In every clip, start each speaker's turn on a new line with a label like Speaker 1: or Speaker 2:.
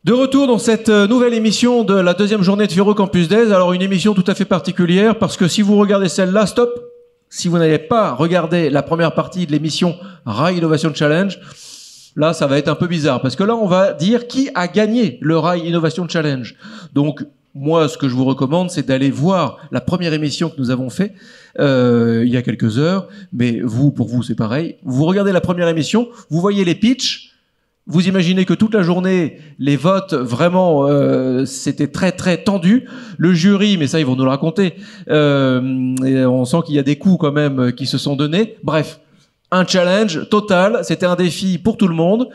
Speaker 1: De retour dans cette nouvelle émission de la deuxième journée de Ferro Campus Days. Alors une émission tout à fait particulière parce que si vous regardez celle-là, stop. Si vous n'avez pas regardé la première partie de l'émission Rail Innovation Challenge, là ça va être un peu bizarre parce que là on va dire qui a gagné le Rail Innovation Challenge. Donc moi ce que je vous recommande c'est d'aller voir la première émission que nous avons fait il y a quelques heures. Mais vous, pour vous c'est pareil. Vous regardez la première émission, vous voyez les pitchs. Vous imaginez que toute la journée, les votes, vraiment, c'était très très tendu. Le jury, mais ça ils vont nous le raconter, et on sent qu'il y a des coups quand même qui se sont donnés. Bref, un challenge total, c'était un défi pour tout le monde.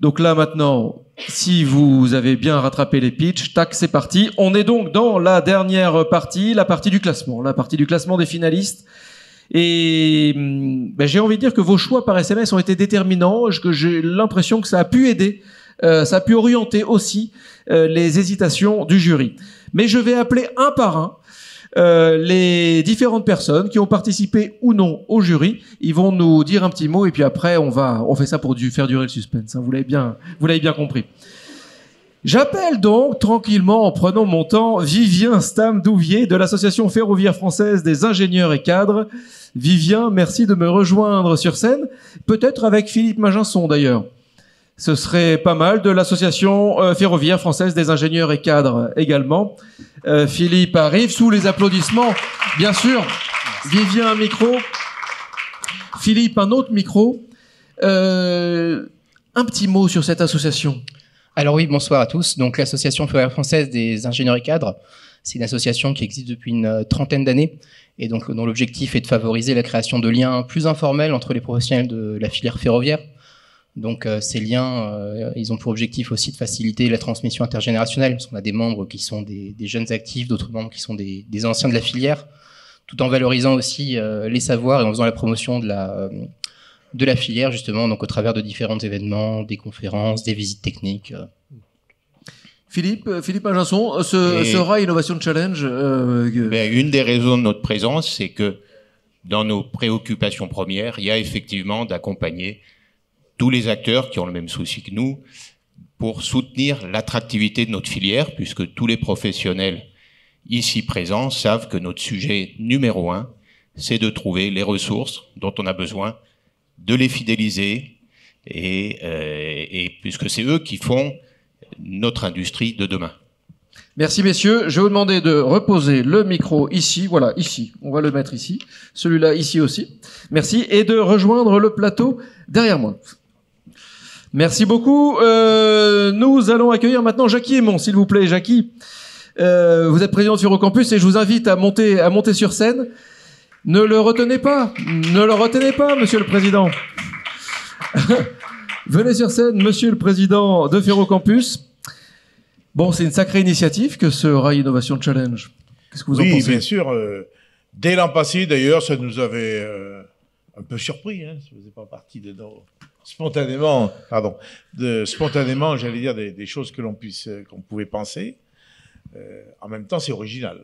Speaker 1: Donc là maintenant, si vous avez bien rattrapé les pitchs, tac, c'est parti. On est donc dans la dernière partie, la partie du classement des finalistes. Et j'ai envie de dire que vos choix par SMS ont été déterminants, que j'ai l'impression que ça a pu aider, ça a pu orienter aussi les hésitations du jury. Mais je vais appeler un par un les différentes personnes qui ont participé ou non au jury. Ils vont nous dire un petit mot et puis après on fait ça pour faire durer le suspense. Hein, vous l'avez bien compris. J'appelle donc, tranquillement, en prenant mon temps, Vivien Stam-Douvier de l'Association ferroviaire française des ingénieurs et cadres. Vivien, merci de me rejoindre sur scène. Peut-être avec Philippe Maginson, d'ailleurs. Ce serait pas mal, de l'Association ferroviaire française des ingénieurs et cadres également. Philippe arrive sous les applaudissements, bien sûr. Vivien, un micro. Philippe, un autre micro. Un petit mot sur cette association.
Speaker 2: Alors oui, bonsoir à tous. Donc l'Association ferroviaire française des ingénieurs et cadres, c'est une association qui existe depuis une trentaine d'années et donc dont l'objectif est de favoriser la création de liens plus informels entre les professionnels de la filière ferroviaire. Donc ces liens, ils ont pour objectif aussi de faciliter la transmission intergénérationnelle, parce qu'on a des membres qui sont des jeunes actifs, d'autres membres qui sont des anciens de la filière, tout en valorisant aussi les savoirs et en faisant la promotion de la filière, justement, donc au travers de différents événements, des conférences, des visites techniques.
Speaker 1: Philippe Maginson, ce Rail Innovation Challenge...
Speaker 3: Une des raisons de notre présence, c'est que dans nos préoccupations premières, il y a effectivement d'accompagner tous les acteurs qui ont le même souci que nous pour soutenir l'attractivité de notre filière, puisque tous les professionnels ici présents savent que notre sujet numéro 1, c'est de trouver les ressources dont on a besoin, de les fidéliser et puisque c'est eux qui font notre industrie de demain.
Speaker 1: Merci messieurs, je vais vous demander de reposer le micro ici, voilà, ici, on va le mettre ici, celui-là ici aussi, merci, et de rejoindre le plateau derrière moi. Merci beaucoup, nous allons accueillir maintenant Jackie Aymon, s'il vous plaît. Jackie, vous êtes président de Ferro Campus et je vous invite à monter sur scène. Ne le retenez pas, monsieur le président. Venez sur scène, monsieur le président de Ferro Campus. Bon, c'est une sacrée initiative que ce Rail Innovation Challenge. Qu'est-ce que vous en pensez?
Speaker 4: Oui, bien sûr. Dès l'an passé, d'ailleurs, ça nous avait un peu surpris. Hein, ça faisait pas partie de nos... Spontanément, j'allais dire des choses que qu'on pouvait penser. En même temps, c'est original.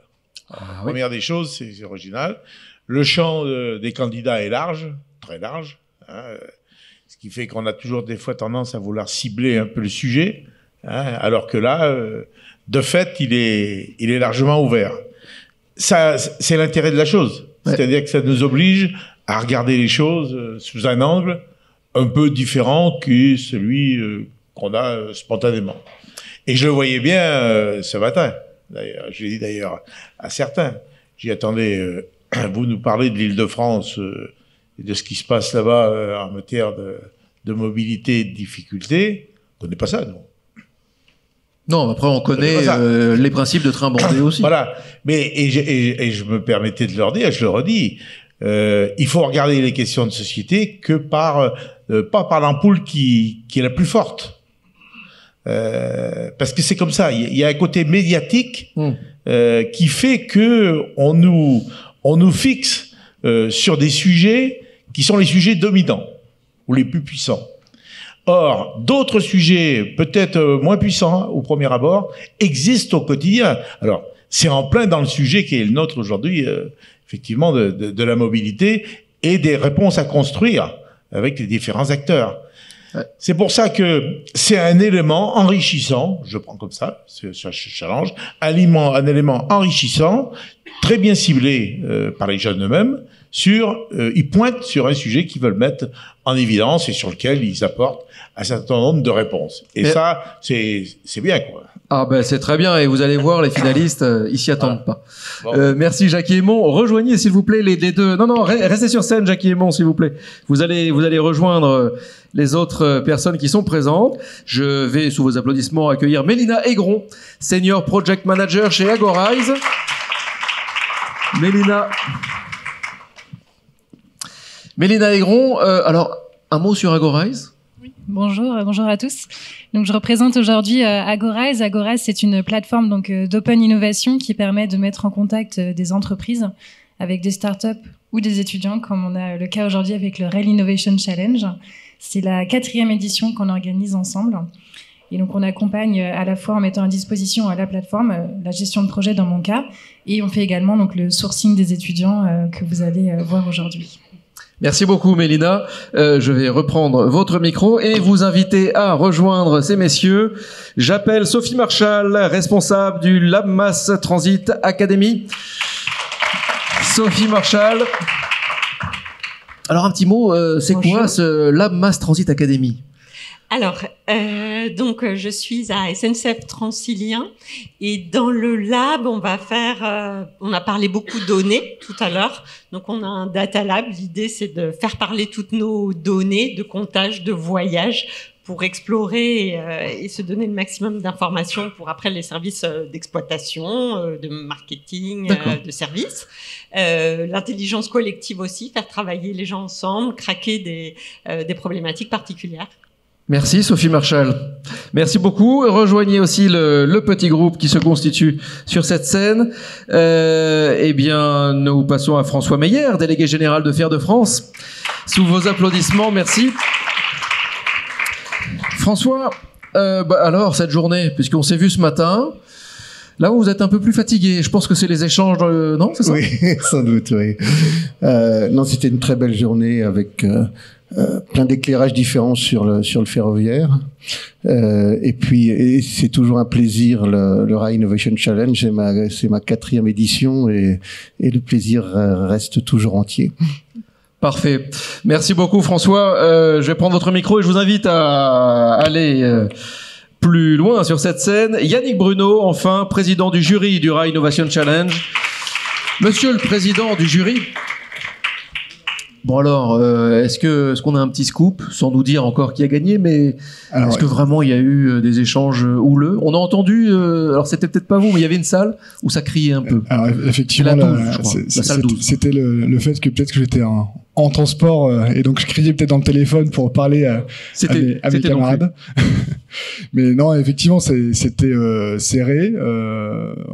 Speaker 4: La première des choses, c'est original. Le champ des candidats est large, très large, hein, ce qui fait qu'on a toujours des fois tendance à vouloir cibler un peu le sujet, hein, alors que là, de fait, il est largement ouvert. Ça, c'est l'intérêt de la chose, c'est-à-dire que ça nous oblige à regarder les choses sous un angle un peu différent que celui qu'on a spontanément. Et je le voyais bien ce matin. D'ailleurs, je l'ai dit d'ailleurs à certains. J'y attendais. Vous nous parlez de l'Île-de-France et de ce qui se passe là-bas en matière de mobilité et de difficultés. On ne connaît pas ça, non?
Speaker 1: Non, après on connaît les principes de train bandé aussi.
Speaker 4: Voilà. Mais et je me permettais de leur dire, je le redis, il faut regarder les questions de société que pas par l'ampoule qui est la plus forte. Parce que c'est comme ça. Il y a un côté médiatique qui fait que on nous fixe sur des sujets qui sont les sujets dominants ou les plus puissants. Or, d'autres sujets, peut-être moins puissants au premier abord, existent au quotidien. Alors, c'est en plein dans le sujet qui est le nôtre aujourd'hui, effectivement, de la mobilité et des réponses à construire avec les différents acteurs.
Speaker 1: Ouais.
Speaker 4: C'est pour ça que c'est un élément enrichissant, je prends comme ça, ce challenge, un élément enrichissant, très bien ciblé par les jeunes eux-mêmes, ils pointent sur un sujet qu'ils veulent mettre en évidence et sur lequel ils apportent un certain nombre de réponses. Et ça, c'est bien, quoi.
Speaker 1: Ah ben c'est très bien, et vous allez voir, les finalistes, ils s'y attendent pas.
Speaker 4: Bon.
Speaker 1: Merci Jacques Aymon. Rejoignez s'il vous plaît les deux. Non, restez sur scène, Jacques Aymon, s'il vous plaît. Vous allez rejoindre les autres personnes qui sont présentes. Je vais, sous vos applaudissements, accueillir Mélina Aigron, Senior Project Manager chez Agorize. Mélina Aigron, alors un mot sur Agorize.
Speaker 5: Bonjour à tous. Donc je représente aujourd'hui Agorize. Agorize, c'est une plateforme donc d'open innovation qui permet de mettre en contact des entreprises avec des startups ou des étudiants, comme on a le cas aujourd'hui avec le Rail Innovation Challenge. C'est la 4e édition qu'on organise ensemble. Et donc on accompagne à la fois en mettant à disposition la plateforme, la gestion de projet dans mon cas, et on fait également donc le sourcing des étudiants que vous allez voir aujourd'hui.
Speaker 1: Merci beaucoup Mélina. Je vais reprendre votre micro et vous inviter à rejoindre ces messieurs. J'appelle Sophie Marchal, responsable du Lab Mass Transit Academy. Sophie Marchal. Alors un petit mot, c'est
Speaker 6: Bonjour.
Speaker 1: quoi ce Lab Mass Transit Academy ?
Speaker 6: Alors, donc je suis à SNCF Transilien et dans le lab, on a parlé beaucoup données tout à l'heure. Donc on a un data lab. L'idée c'est de faire parler toutes nos données de comptage, de voyage pour explorer et se donner le maximum d'informations pour après les services d'exploitation, de marketing, de services. L'intelligence collective aussi, faire travailler les gens ensemble, craquer des problématiques particulières.
Speaker 1: Merci Sophie Marchal. Merci beaucoup. Rejoignez aussi le petit groupe qui se constitue sur cette scène. Eh bien, nous passons à François Meyer, délégué général de Fer de France. Sous vos applaudissements, merci. François, alors cette journée, puisqu'on s'est vu ce matin, là où vous êtes un peu plus fatigué, je pense que c'est les échanges, non, c'est ça ?
Speaker 7: Oui, sans doute, oui. Non, c'était une très belle journée avec plein d'éclairages différents sur le ferroviaire. Et puis, c'est toujours un plaisir, le Rail Innovation Challenge, c'est ma 4e édition et le plaisir reste toujours entier.
Speaker 1: Parfait. Merci beaucoup François. Je vais prendre votre micro et je vous invite à aller plus loin sur cette scène. Yannick Bruno, enfin, président du jury du Rail Innovation Challenge. Monsieur le président du jury, bon alors, est-ce qu'on a un petit scoop, sans nous dire encore qui a gagné, mais alors, est-ce que vraiment il y a eu des échanges houleux ? On a entendu, alors c'était peut-être pas vous, mais il y avait une salle où ça criait un peu.
Speaker 8: Alors effectivement,
Speaker 1: c'est la 12, je crois, la salle 12.
Speaker 8: C'était le fait que peut-être que j'étais en transport et donc je criais peut-être dans le téléphone pour parler à mes camarades. Mais non, effectivement, c'était serré.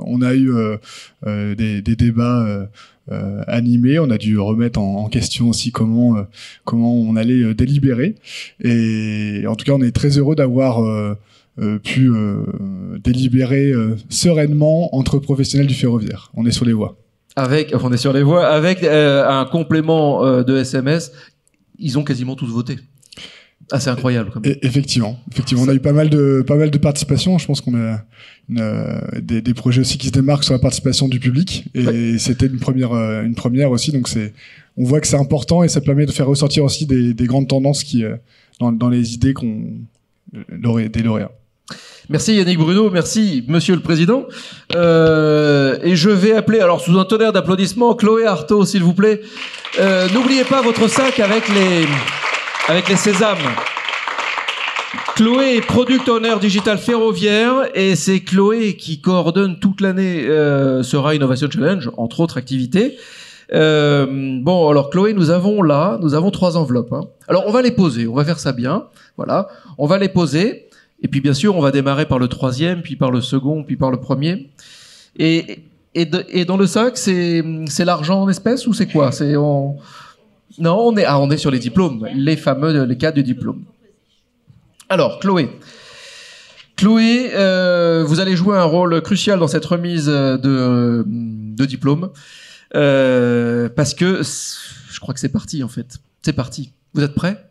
Speaker 8: On a eu des débats animés. On a dû remettre en question aussi comment on allait délibérer. Et en tout cas, on est très heureux d'avoir pu délibérer sereinement entre professionnels du ferroviaire. On est sur les voies.
Speaker 1: On est sur les voies avec un complément de SMS. Ils ont quasiment tous voté. Ah, c'est incroyable. Quand même.
Speaker 8: Effectivement, on a eu pas mal de participation. Je pense qu'on a des projets aussi qui se démarquent sur la participation du public, et c'était une première aussi. Donc on voit que c'est important et ça permet de faire ressortir aussi des grandes tendances qui dans les idées des lauréats.
Speaker 1: Merci Yannick Bruno, merci Monsieur le Président. Et je vais appeler, alors sous un tonnerre d'applaudissements, Chloé Artaud, s'il vous plaît. N'oubliez pas votre sac avec les sésames. Chloé est Product Owner Digital Ferroviaire et c'est Chloé qui coordonne toute l'année ce Rail Innovation Challenge, entre autres activités. Bon, alors Chloé, nous avons 3 enveloppes. Hein. Alors on va les poser, on va faire ça bien. Voilà, on va les poser. Et puis bien sûr, on va démarrer par le 3e, puis par le second, puis par le premier. Et dans le sac, c'est l'argent en espèces ou c'est quoi ? Non, on est sur les diplômes, les cadres du diplôme. Alors, Chloé, vous allez jouer un rôle crucial dans cette remise de diplôme, parce que je crois que c'est parti en fait. C'est parti. Vous êtes prêts ?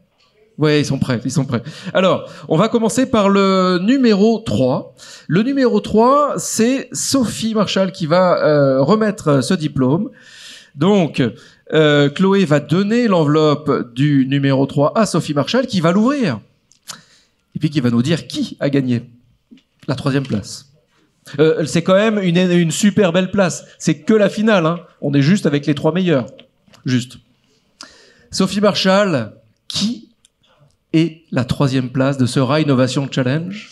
Speaker 1: Ouais, ils sont prêts. Alors, on va commencer par le numéro 3. Le numéro 3, c'est Sophie Marchal qui va remettre ce diplôme. Donc, Chloé va donner l'enveloppe du numéro 3 à Sophie Marchal qui va l'ouvrir. Et puis qui va nous dire qui a gagné la 3e place. C'est quand même une super belle place. C'est que la finale, hein. On est juste avec les 3 meilleurs. Juste. Sophie Marchal, qui est la 3e place de ce Rail Innovation Challenge?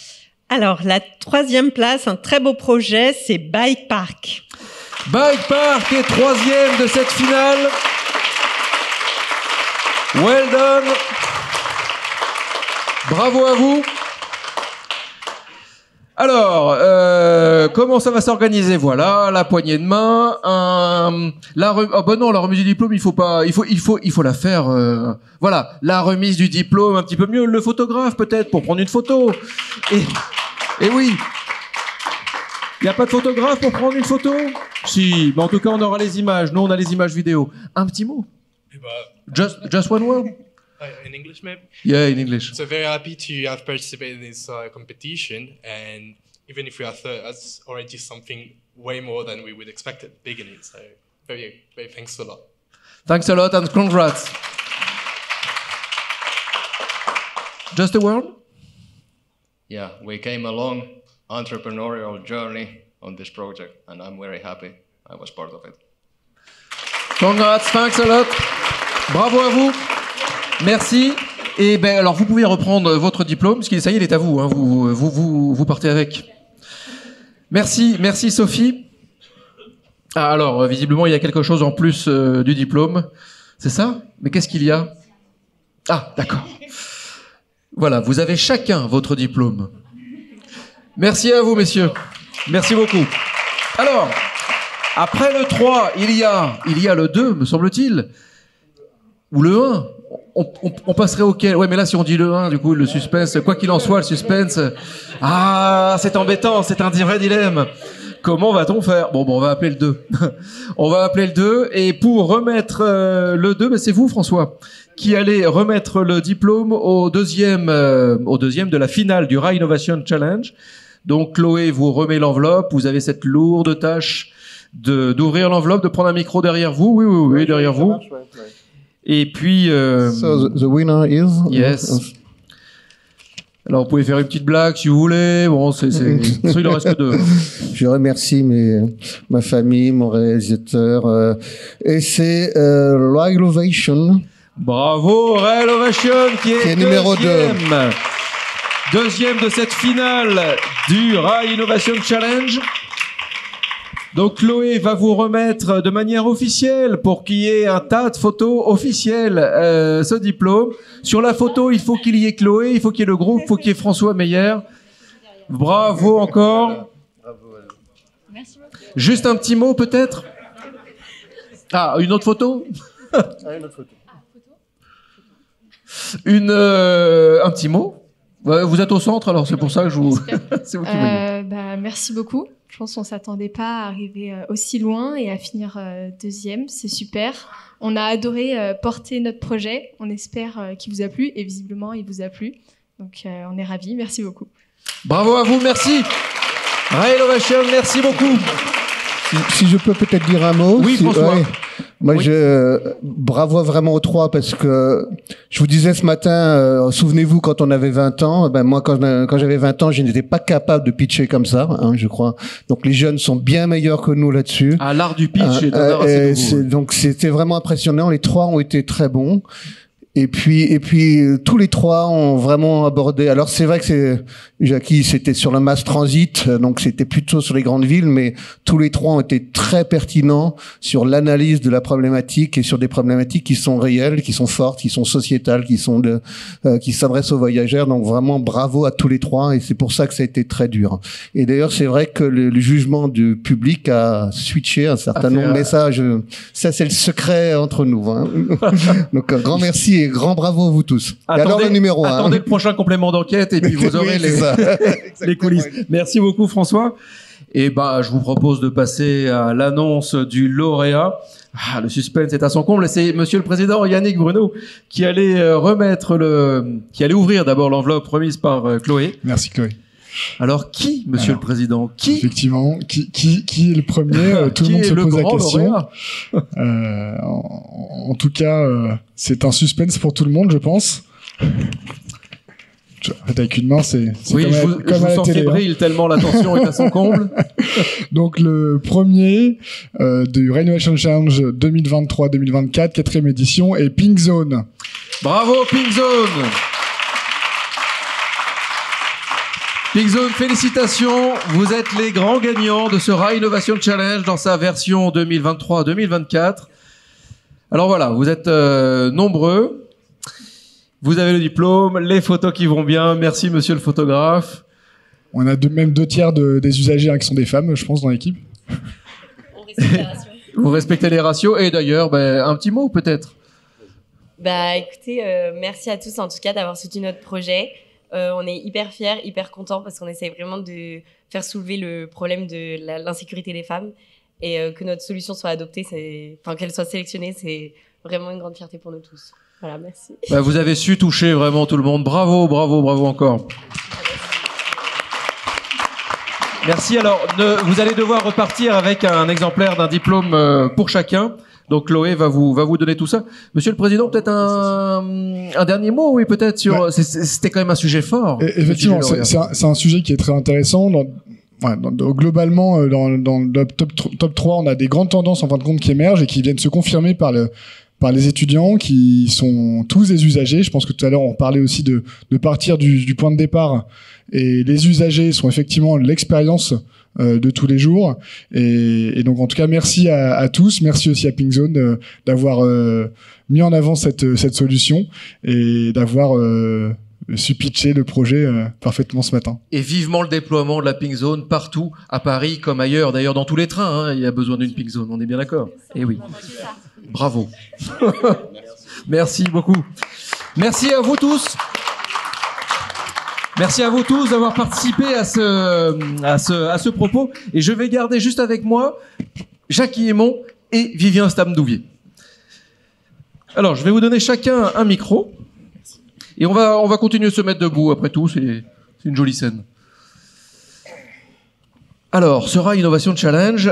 Speaker 6: Alors, la 3e place, un très beau projet, c'est Bike Park.
Speaker 1: Bike Park est 3e de cette finale. Well done. Bravo à vous. Alors, comment ça va s'organiser? Voilà, la poignée de main, la remise du diplôme, il faut la faire. Voilà, la remise du diplôme, un petit peu mieux, le photographe peut-être pour prendre une photo. Et oui, il y a pas de photographe pour prendre une photo? Si, mais en tout cas on aura les images. Nous on a les images vidéo. Un petit mot. Just one word.
Speaker 9: In English, maybe?
Speaker 1: Yeah, in English.
Speaker 9: So very happy to have participated in this competition, and even if we are third, that's already something way more than we would expect at the beginning. So very, very thanks a lot.
Speaker 1: Thanks a lot and congrats. Just a word?
Speaker 10: Yeah, we came a long entrepreneurial journey on this project, and I'm very happy I was part of it.
Speaker 1: Congrats, thanks a lot. Bravo à vous. Merci. Et ben alors vous pouvez reprendre votre diplôme, parce que ça y est, il est à vous. Hein. Vous partez avec. Merci Sophie. Ah, alors visiblement il y a quelque chose en plus du diplôme. C'est ça? Mais qu'est-ce qu'il y a? Ah, d'accord. Voilà, vous avez chacun votre diplôme. Merci à vous, messieurs. Merci beaucoup. Alors, après le 3, il y a le 2, me semble-t-il. Ou le 1. On passerait auquel? Ouais, mais là, si on dit le 1, du coup, le suspense, quoi qu'il en soit, le suspense. Ah, c'est embêtant, c'est un vrai dilemme. Comment va-t-on faire? Bon, on va appeler le 2. On va appeler le 2. Et pour remettre le 2, c'est vous, François, qui allez remettre le diplôme au deuxième de la finale du Rail Innovation Challenge. Donc, Chloé vous remet l'enveloppe. Vous avez cette lourde tâche d'ouvrir l'enveloppe, de prendre un micro derrière vous. Oui, derrière vous. Et puis...
Speaker 7: So the winner is...
Speaker 1: Yes. Alors, vous pouvez faire une petite blague si vous voulez. Bon, il en reste que 2.
Speaker 7: Je remercie ma famille, mon réalisateur. Et c'est Rail Innovation.
Speaker 1: Bravo, Rail Innovation, qui est
Speaker 7: numéro 2.
Speaker 1: Deuxième de cette finale du Rail Innovation Challenge. Donc Chloé va vous remettre de manière officielle, pour qu'il y ait un tas de photos officielles, ce diplôme. Sur la photo, il faut qu'il y ait Chloé, il faut qu'il y ait le groupe, il faut qu'il y ait François Meyer. Bravo encore.
Speaker 5: Merci beaucoup.
Speaker 1: Juste un petit mot peut-être? Ah, une autre photo?
Speaker 7: Une autre photo.
Speaker 1: Un petit mot? Vous êtes au centre, alors c'est pour ça que je vous... c'est vous qui voyez.
Speaker 11: Merci beaucoup. Je pense qu'on ne s'attendait pas à arriver aussi loin et à finir deuxième. C'est super. On a adoré porter notre projet. On espère qu'il vous a plu et visiblement, il vous a plu. Donc, on est ravis. Merci beaucoup.
Speaker 1: Bravo à vous. Merci. Rail Innovation, merci beaucoup.
Speaker 7: Si je peux peut-être dire un mot.
Speaker 1: Oui, François. Ouais.
Speaker 7: Moi, bravo vraiment aux 3 parce que je vous disais ce matin, souvenez-vous quand on avait 20 ans, moi quand j'avais 20 ans, je n'étais pas capable de pitcher comme ça, je crois. Donc les jeunes sont bien meilleurs que nous là-dessus.
Speaker 1: Ah, l'art du pitch est un art assez nouveau.
Speaker 7: Donc c'était vraiment impressionnant. Les 3 ont été très bons. Et puis tous les 3 ont vraiment abordé. Alors c'est vrai que Jackie, c'était sur le mass transit, donc c'était plutôt sur les grandes villes, mais tous les 3 ont été très pertinents sur l'analyse de la problématique et sur des problématiques qui sont réelles, qui sont fortes, qui sont sociétales, qui s'adressent aux voyageurs. Donc vraiment bravo à tous les 3 et c'est pour ça que ça a été très dur. Et d'ailleurs c'est vrai que le jugement du public a switché un certain nombre de messages. Ça c'est le secret entre nous. Donc un grand merci. Et grand bravo à vous tous.
Speaker 1: Attendez,
Speaker 7: et alors le numéro 1.
Speaker 1: Attendez le prochain complément d'enquête et puis vous aurez les coulisses. Merci beaucoup François. Et bah, je vous propose de passer à l'annonce du lauréat. Ah, le suspense est à son comble. C'est Monsieur le Président Yannick Bruno qui allait qui allait ouvrir d'abord l'enveloppe remise par Chloé.
Speaker 8: Merci Chloé.
Speaker 1: Alors qui, Monsieur le Président, qui
Speaker 8: effectivement, qui est le premier Tout le monde se pose la question. En tout cas, c'est un suspense pour tout le monde, je pense. En fait, avec une main, c'est
Speaker 1: oui,
Speaker 8: comme
Speaker 1: je
Speaker 8: à la
Speaker 1: sens
Speaker 8: télé.
Speaker 1: fébrile tellement l'attention est à son comble.
Speaker 8: Donc le premier du Renovation Challenge 2023-2024, 4e édition, est Pink Zone.
Speaker 1: Bravo Pink Zone. Pink Zone, félicitations, vous êtes les grands gagnants de ce Rail Innovation Challenge dans sa version 2023-2024. Alors voilà, vous êtes nombreux. Vous avez le diplôme, les photos qui vont bien. Merci, monsieur le photographe.
Speaker 8: On a même 2/3 des usagers qui sont des femmes, je pense, dans l'équipe.
Speaker 1: Vous respectez les ratios. Et d'ailleurs, un petit mot peut-être.
Speaker 12: Écoutez, merci à tous en tout cas d'avoir soutenu notre projet. On est hyper fiers, hyper contents parce qu'on essaie vraiment de faire soulever le problème de l'insécurité des femmes et que notre solution soit adoptée, qu'elle soit sélectionnée, c'est vraiment une grande fierté pour nous tous. Voilà, merci.
Speaker 1: Vous avez su toucher vraiment tout le monde. Bravo, bravo, bravo encore. Merci. Alors, vous allez devoir repartir avec un exemplaire d'un diplôme pour chacun. Donc Chloé va vous donner tout ça. Monsieur le Président, peut-être un dernier mot, oui, peut-être sur. Ouais. C'était quand même un sujet fort.
Speaker 8: Effectivement, c'est un sujet qui est très intéressant. Globalement, dans le top 3, on a des grandes tendances en fin de compte qui émergent et qui viennent se confirmer par les étudiants qui sont tous des usagers. Je pense que tout à l'heure on parlait aussi de partir du point de départ, et les usagers sont effectivement l'expérience de tous les jours, et donc en tout cas merci à tous, merci aussi à Pink Zone d'avoir mis en avant cette solution et d'avoir su pitcher le projet parfaitement ce matin.
Speaker 1: Et vivement le déploiement de la Pink Zone partout, à Paris comme ailleurs, d'ailleurs dans tous les trains, il y a besoin d'une Pink Zone, on est bien d'accord. Et oui. Bravo. Merci beaucoup. Merci à vous tous. Merci à vous tous d'avoir participé à ce propos. Et je vais garder juste avec moi Jackie Aymon et Vivien Stamdouvier. Alors, je vais vous donner chacun un micro. Et on va continuer de se mettre debout. Après tout, c'est une jolie scène. Alors, ce Rail Innovation Challenge,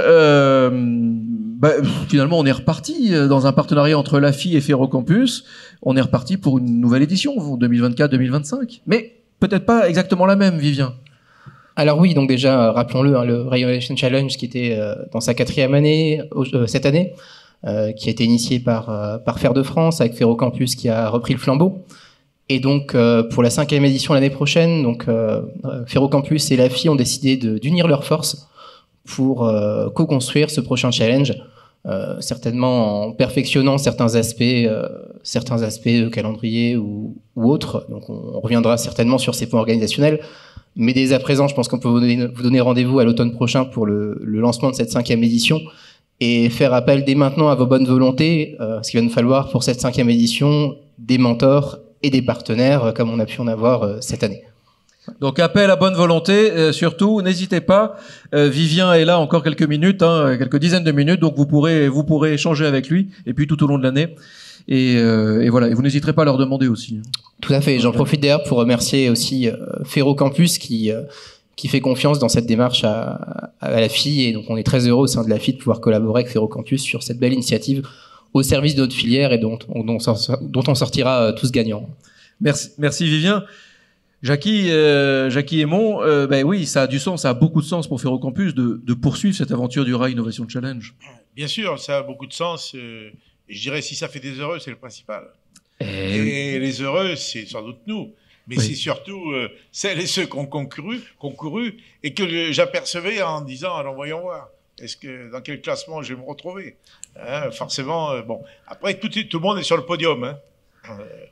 Speaker 1: finalement, on est reparti dans un partenariat entre l'AFI et Ferrocampus. On est reparti pour une nouvelle édition, 2024-2025. Mais peut-être pas exactement la même, Vivien.
Speaker 2: Alors oui, donc déjà, rappelons-le, le Rail Innovation Challenge qui était dans sa 4e année cette année, qui a été initié par Fer de France avec Ferrocampus qui a repris le flambeau. Et donc, pour la 5e édition l'année prochaine, donc Ferrocampus et l'AFI ont décidé d'unir leurs forces pour co-construire ce prochain challenge, certainement en perfectionnant certains aspects de calendrier ou autres. Donc, on reviendra certainement sur ces points organisationnels. Mais dès à présent, je pense qu'on peut vous donner rendez-vous à l'automne prochain pour le lancement de cette 5e édition et faire appel dès maintenant à vos bonnes volontés, parce qu'il va nous falloir pour cette 5e édition des mentors et des partenaires comme on a pu en avoir cette année.
Speaker 1: Donc appel à bonne volonté, surtout n'hésitez pas. Vivien est là encore quelques minutes, quelques dizaines de minutes, donc vous pourrez échanger avec lui et puis tout au long de l'année. Et voilà, et vous n'hésiterez pas à leur demander aussi.
Speaker 2: Tout à fait. J'en profite d'ailleurs pour remercier aussi Ferrocampus qui fait confiance dans cette démarche à la FI, et donc on est très heureux au sein de la FI de pouvoir collaborer avec Ferrocampus sur cette belle initiative au service de notre filière et dont on sortira tous gagnants.
Speaker 1: Merci Vivien. Jackie Aymon, oui, ça a du sens, ça a beaucoup de sens pour Ferrocampus de poursuivre cette aventure du Rail Innovation Challenge.
Speaker 4: Bien sûr, ça a beaucoup de sens. Je dirais, si ça fait des heureux, c'est le principal. Et les heureux, c'est sans doute nous. Mais c'est surtout celles et ceux qui ont concouru et que j'apercevais en disant, alors voyons voir, dans quel classement je vais me retrouver, forcément, bon. Après, tout le monde est sur le podium.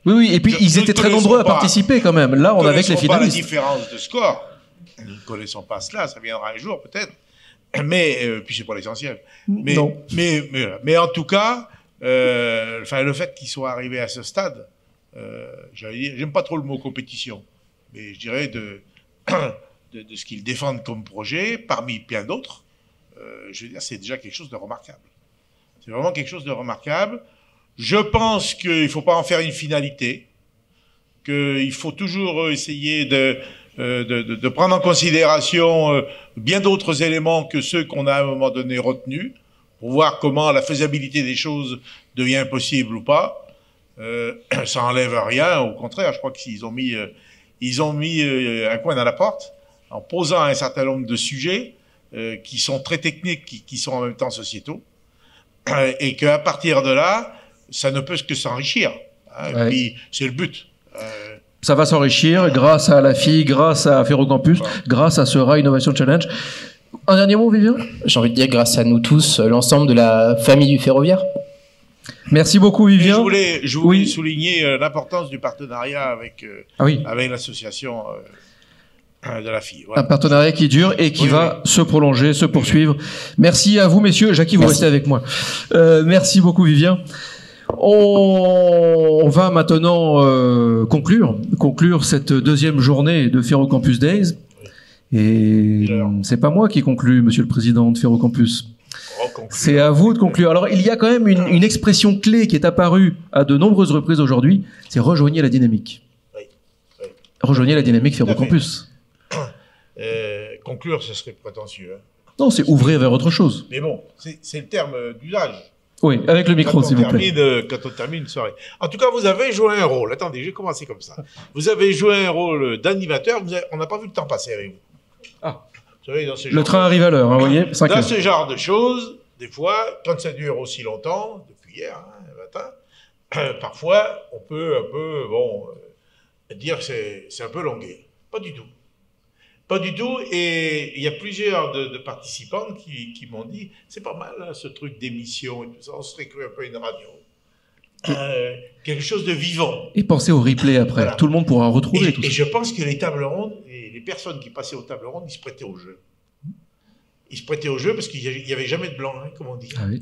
Speaker 1: Oui, et puis ils étaient très nombreux à participer quand même. Là, on avait les finalistes. Nous ne connaissons pas la
Speaker 4: différence de score. Nous ne connaissons pas cela, ça viendra un jour peut-être. Mais, puis c'est pas l'essentiel. Mais en tout cas, le fait qu'ils soient arrivés à ce stade, j'allais dire, j'aime pas trop le mot compétition, mais je dirais de de ce qu'ils défendent comme projet, parmi bien d'autres, je veux dire, c'est déjà quelque chose de remarquable. C'est vraiment quelque chose de remarquable. Je pense qu'il ne faut pas en faire une finalité, qu'il faut toujours essayer de prendre en considération bien d'autres éléments que ceux qu'on a à un moment donné retenus, pour voir comment la faisabilité des choses devient possible ou pas. Ça enlève rien, au contraire, je crois qu'ils ont mis un coin dans la porte en posant un certain nombre de sujets qui sont très techniques, qui sont en même temps sociétaux, et qu'à partir de là, ça ne peut que s'enrichir. Hein, ouais. Et puis, c'est le but.
Speaker 1: Ça va s'enrichir grâce à la FI, grâce à Ferrocampus, grâce à ce Rail Innovation Challenge. Un dernier mot, Vivien ?
Speaker 2: J'ai envie de dire grâce à nous tous, l'ensemble de la famille du ferroviaire.
Speaker 1: Merci beaucoup, Vivien.
Speaker 4: Je voulais souligner l'importance du partenariat avec l'association de la FI. Voilà.
Speaker 1: Un partenariat qui dure et qui va se prolonger, se poursuivre. Merci à vous, messieurs. Jackie, vous restez avec moi. Merci beaucoup, Vivien. On va maintenant conclure cette deuxième journée de Ferrocampus Days. Et c'est pas moi qui conclue, Monsieur le Président de Ferrocampus. C'est à vous de conclure. Alors, il y a quand même une expression clé qui est apparue à de nombreuses reprises aujourd'hui, c'est rejoignez la dynamique. Rejoignez la dynamique Ferrocampus.
Speaker 4: Conclure, ce serait prétentieux. Hein.
Speaker 1: Non, c'est ouvrir vers autre chose.
Speaker 4: Mais bon, c'est le terme d'usage.
Speaker 1: Oui, avec le micro, s'il vous plaît.
Speaker 4: Quand on termine une soirée. En tout cas, vous avez joué un rôle. Attendez, j'ai commencé comme ça. Vous avez joué un rôle d'animateur. On n'a pas vu le temps passer avec vous.
Speaker 1: Ah.
Speaker 4: Vous savez,
Speaker 1: le train arrive à l'heure, hein, vous voyez.
Speaker 4: Dans ce genre de choses, des fois, quand ça dure aussi longtemps, depuis hier, le matin, parfois, on peut un peu, dire que c'est un peu longué. Pas du tout. Pas du tout, et il y a plusieurs de participants qui m'ont dit c'est pas mal hein, ce truc d'émission et tout ça, on serait cru un peu une radio. Quelque chose de vivant.
Speaker 1: Et pensez au replay après, voilà. Tout le monde pourra retrouver tout ça.
Speaker 4: Et je pense que les tables rondes, et les personnes qui passaient aux tables rondes, ils se prêtaient au jeu. Ils se prêtaient au jeu parce qu'il n'y avait jamais de blanc, hein, comme on dit.
Speaker 1: Ah oui.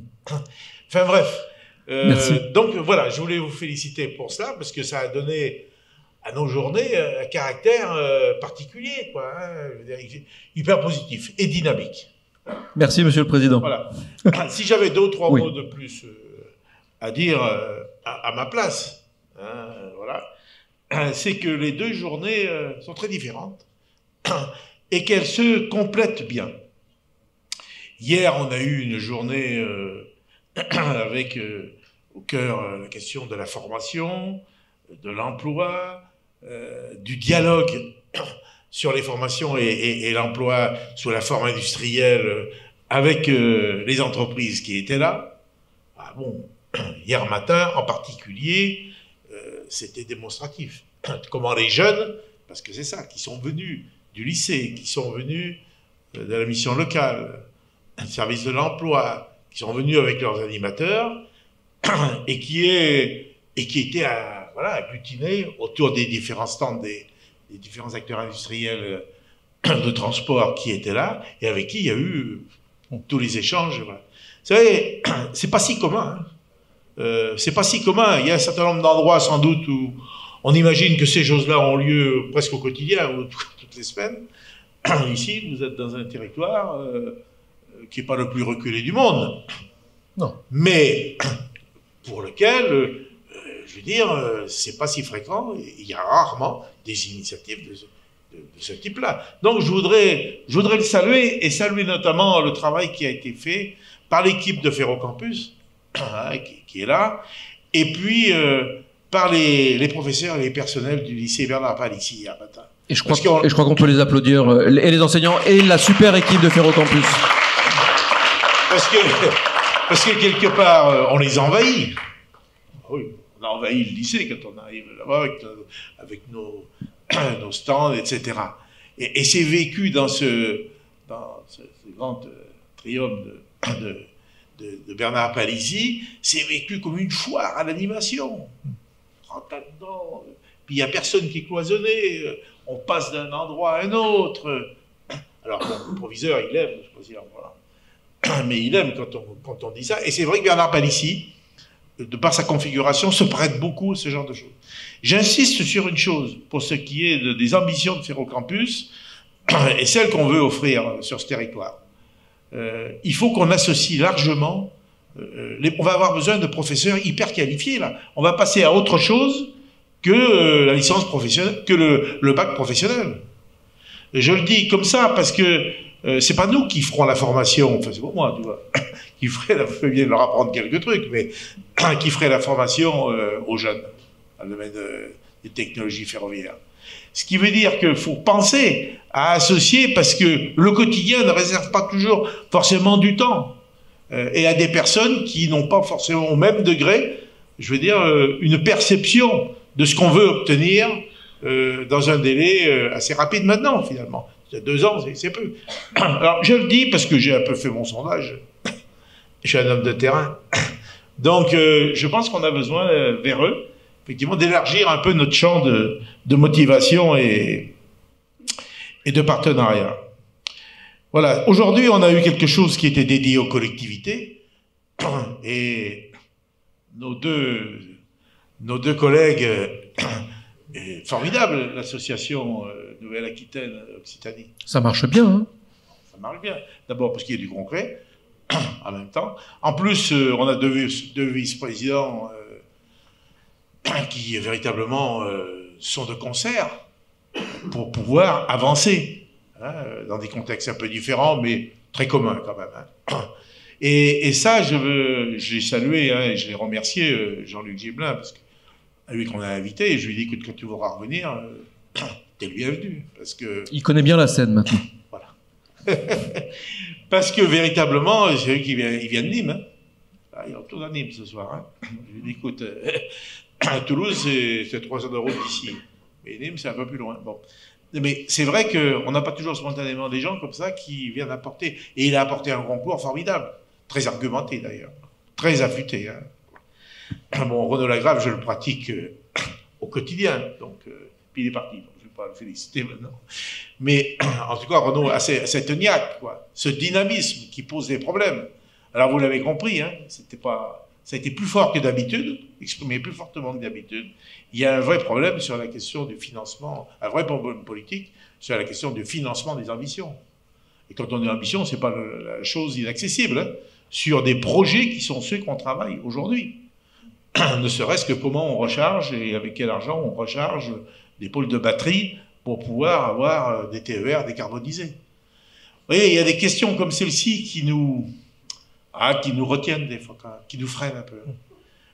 Speaker 4: Enfin bref.
Speaker 1: Merci.
Speaker 4: Donc voilà, je voulais vous féliciter pour cela, parce que ça a donné à nos journées un caractère particulier, quoi, hein, je veux dire, hyper positif et dynamique.
Speaker 1: Merci, Monsieur le Président.
Speaker 4: Voilà. Si j'avais 2 ou 3 mots de plus à dire à ma place, hein, voilà, c'est que les 2 journées sont très différentes et qu'elles se complètent bien. Hier, on a eu une journée avec au cœur la question de la formation, de l'emploi, du dialogue sur les formations et l'emploi sous la forme industrielle avec les entreprises qui étaient là. Ah bon, hier matin en particulier, c'était démonstratif. Comment les jeunes, parce que c'est ça, qui sont venus du lycée, qui sont venus de la mission locale, du service de l'emploi, qui sont venus avec leurs animateurs et qui étaient agglutinés autour des différents stands des différents acteurs industriels de transport qui étaient là et avec qui il y a eu tous les échanges. Voilà. Vous savez, c'est pas si commun. Hein. C'est pas si commun. Il y a un certain nombre d'endroits sans doute où on imagine que ces choses-là ont lieu presque au quotidien ou toutes les semaines. Ici, vous êtes dans un territoire qui n'est pas le plus reculé du monde.
Speaker 1: Non.
Speaker 4: Mais pour lequel, je veux dire, c'est pas si fréquent. Il y a rarement des initiatives de ce type-là. Donc, je voudrais le saluer et saluer notamment le travail qui a été fait par l'équipe de Ferrocampus, hein, qui est là, et puis par les professeurs et les personnels du lycée Bernard Palissy hier matin.
Speaker 1: Et je crois qu'on peut les applaudir, et les enseignants et la super équipe de Ferrocampus.
Speaker 4: Parce que quelque part, on les envahit. Oui, on a envahi le lycée quand on arrive là-bas avec nos stands, etc. Et c'est vécu dans ce grand triomphe de Bernard Palissy, c'est vécu comme une foire à l'animation. On rentre là-dedans, puis il n'y a personne qui est cloisonné, on passe d'un endroit à un autre. Alors, bon, le proviseur, il aime, je peux dire, voilà. Mais il aime quand on dit ça. Et c'est vrai que Bernard Palissy, de par sa configuration, se prête beaucoup à ce genre de choses. J'insiste sur une chose, pour ce qui est des ambitions de Ferrocampus, et celle qu'on veut offrir sur ce territoire. Il faut qu'on associe largement, on va avoir besoin de professeurs hyper qualifiés là. On va passer à autre chose que la licence professionnelle, que le bac professionnel. Et je le dis comme ça parce que c'est pas nous qui ferons la formation, enfin c'est pas moi, tu vois, qui ferait bien leur apprendre quelques trucs, mais qui ferait la formation aux jeunes dans le domaine des technologies ferroviaires. Ce qui veut dire qu'il faut penser à associer, parce que le quotidien ne réserve pas toujours forcément du temps, et à des personnes qui n'ont pas forcément au même degré, je veux dire, une perception de ce qu'on veut obtenir dans un délai assez rapide maintenant, finalement. Il y a 2 ans, c'est peu. Alors, je le dis parce que j'ai un peu fait mon sondage. Je suis un homme de terrain. Donc, je pense qu'on a besoin, vers eux, effectivement, d'élargir un peu notre champ de motivation et de partenariat. Voilà. Aujourd'hui, on a eu quelque chose qui était dédié aux collectivités. Et nos deux collègues formidables, l'association Nouvelle-Aquitaine Occitanie.
Speaker 1: Ça marche bien, hein?
Speaker 4: Ça marche bien. D'abord parce qu'il y a du concret, en même temps. En plus, on a deux vice-présidents qui véritablement sont de concert pour pouvoir avancer, hein, dans des contextes un peu différents, mais très communs quand même. Hein. Et ça, j'ai salué, hein, et je l'ai remercié, Jean-Luc Gibelin, parce que lui qu'on a invité, et je lui ai dit, écoute, quand tu voudras revenir, t'es le bienvenu. Parce que...
Speaker 1: Il connaît bien la scène maintenant.
Speaker 4: Voilà. Parce que véritablement, c'est lui qui vient de Nîmes. Hein. Ah, il retourne à Nîmes ce soir. Hein. Je lui ai dit, écoute, Toulouse, c'est 3 heures de route d'ici. Mais Nîmes, c'est un peu plus loin. Bon. Mais c'est vrai qu'on n'a pas toujours spontanément des gens comme ça qui viennent apporter. Et il a apporté un concours formidable. Très argumenté d'ailleurs. Très affûté. Hein. Bon, Renaud Lagrave, je le pratique au quotidien. Donc, puis il est parti. Donc je ne vais pas le féliciter maintenant. Mais en tout cas, Renaud a cette niaque, quoi. Ce dynamisme qui pose des problèmes. Alors vous l'avez compris, hein, ça a été plus fort que d'habitude, exprimé plus fortement que d'habitude. Il y a un vrai problème sur la question du financement, un vrai problème politique sur la question du financement des ambitions. Et quand on dit ambition, c'est pas la chose inaccessible, hein, sur des projets qui sont ceux qu'on travaille aujourd'hui. Ne serait-ce que comment on recharge et avec quel argent on recharge des pôles de batterie pour pouvoir avoir des TER décarbonisés. Vous voyez, il y a des questions comme celle-ci qui nous retiennent des fois, qui nous freinent un peu.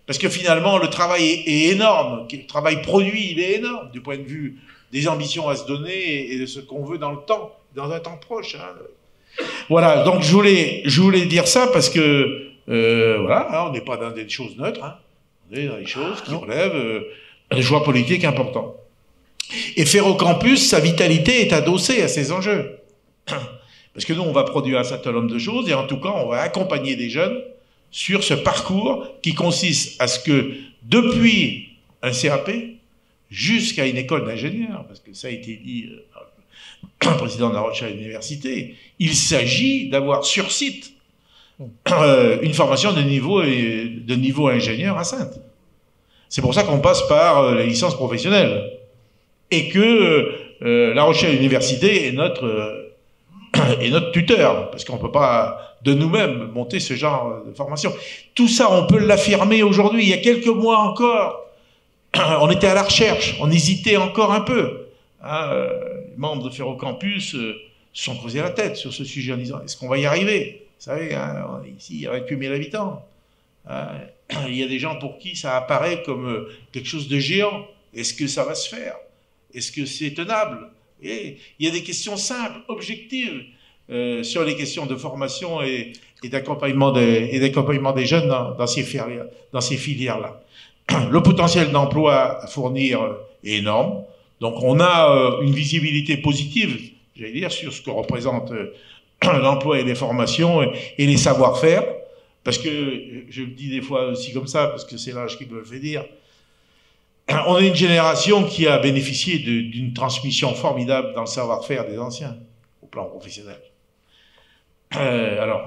Speaker 4: Parce que finalement, le travail est énorme. Le travail produit, il est énorme du point de vue des ambitions à se donner et de ce qu'on veut dans le temps, dans un temps proche. Hein. Voilà, donc je voulais dire ça parce que, voilà, hein, on n'est pas dans des choses neutres. Hein. On est dans des choses qui relèvent des choix politiques importants. Et Ferrocampus, sa vitalité est adossée à ces enjeux. Parce que nous, on va produire un certain nombre de choses, et en tout cas, on va accompagner des jeunes sur ce parcours qui consiste à ce que, depuis un CAP jusqu'à une école d'ingénieur, parce que ça a été dit par le président de la Rothschild Université, il s'agit d'avoir sur site une formation de niveau ingénieur à Saintes. C'est pour ça qu'on passe par les licences professionnelles. Et que la Rothschild Université est notre tuteur, parce qu'on ne peut pas de nous-mêmes monter ce genre de formation. Tout ça, on peut l'affirmer aujourd'hui. Il y a quelques mois encore, on était à la recherche, on hésitait encore un peu. Hein, les membres de Ferrocampus se sont creusés la tête sur ce sujet en disant, est-ce qu'on va y arriver? Vous savez, hein, ici, il y a 28 000 habitants. Hein, il y a des gens pour qui ça apparaît comme quelque chose de géant. Est-ce que ça va se faire? Est-ce que c'est tenable? Et il y a des questions simples, objectives, sur les questions de formation et d'accompagnement des jeunes dans ces filières-là. Le potentiel d'emploi à fournir est énorme. Donc on a une visibilité positive, j'allais dire, sur ce que représente l'emploi et les formations et les savoir-faire. Parce que, je le dis des fois aussi comme ça, parce que c'est l'âge qui me le fait dire, on est une génération qui a bénéficié d'une transmission formidable dans le savoir-faire des anciens, au plan professionnel. Alors,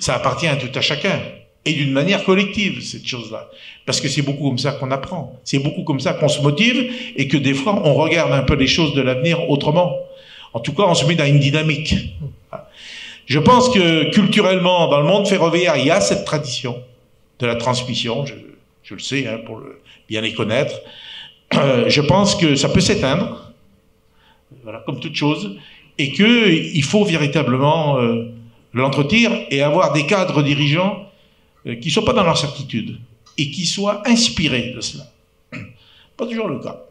Speaker 4: ça appartient à tout à chacun, et d'une manière collective, cette chose-là. Parce que c'est beaucoup comme ça qu'on apprend, c'est beaucoup comme ça qu'on se motive, et que des fois, on regarde un peu les choses de l'avenir autrement. En tout cas, on se met dans une dynamique. Je pense que culturellement, dans le monde ferroviaire, il y a cette tradition de la transmission, je le sais, hein, pour bien les connaître. Je pense que ça peut s'éteindre, voilà, comme toute chose, et qu'il faut véritablement l'entretenir et avoir des cadres dirigeants qui ne soient pas dans l'incertitude et qui soient inspirés de cela. Pas toujours le cas.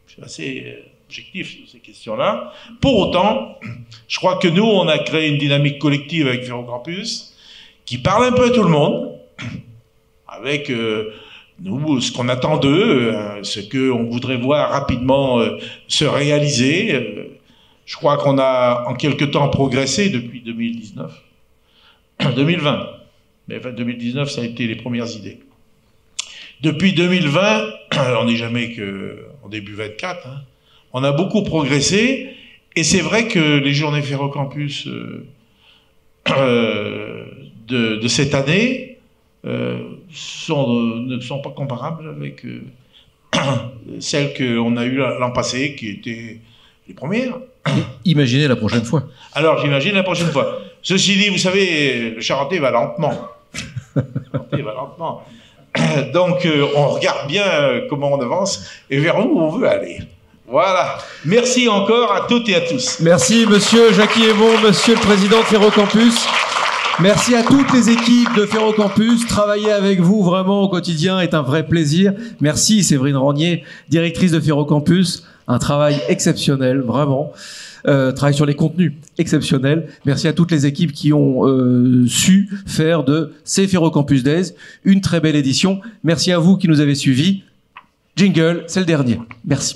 Speaker 4: Je suis assez objectif sur ces questions-là. Pour autant, je crois que nous, on a créé une dynamique collective avec Ferrocampus qui parle un peu à tout le monde, avec nous, ce qu'on attend d'eux, ce qu'on voudrait voir rapidement se réaliser. Je crois qu'on a en quelque temps progressé depuis 2019. 2020. Mais enfin, 2019, ça a été les premières idées. Depuis 2020, on n'est jamais qu'en début 24, hein, on a beaucoup progressé, et c'est vrai que les journées Ferrocampus de cette année ne sont pas comparables avec celles qu'on a eues l'an passé, qui étaient les premières.
Speaker 1: Imaginez la prochaine fois.
Speaker 4: Alors, j'imagine la prochaine fois. Ceci dit, vous savez, le Charentais va lentement. Donc, on regarde bien comment on avance et vers où on veut aller. Voilà. Merci encore à toutes et à tous.
Speaker 1: Merci, monsieur Jackie Aymon, monsieur le président de Ferrocampus. Merci à toutes les équipes de Ferrocampus. Travailler avec vous vraiment au quotidien est un vrai plaisir. Merci Séverine Rognier, directrice de Ferrocampus. Un travail exceptionnel, vraiment. Travail sur les contenus exceptionnels. Merci à toutes les équipes qui ont su faire de ces Ferrocampus Days une très belle édition. Merci à vous qui nous avez suivis. Jingle, c'est le dernier. Merci.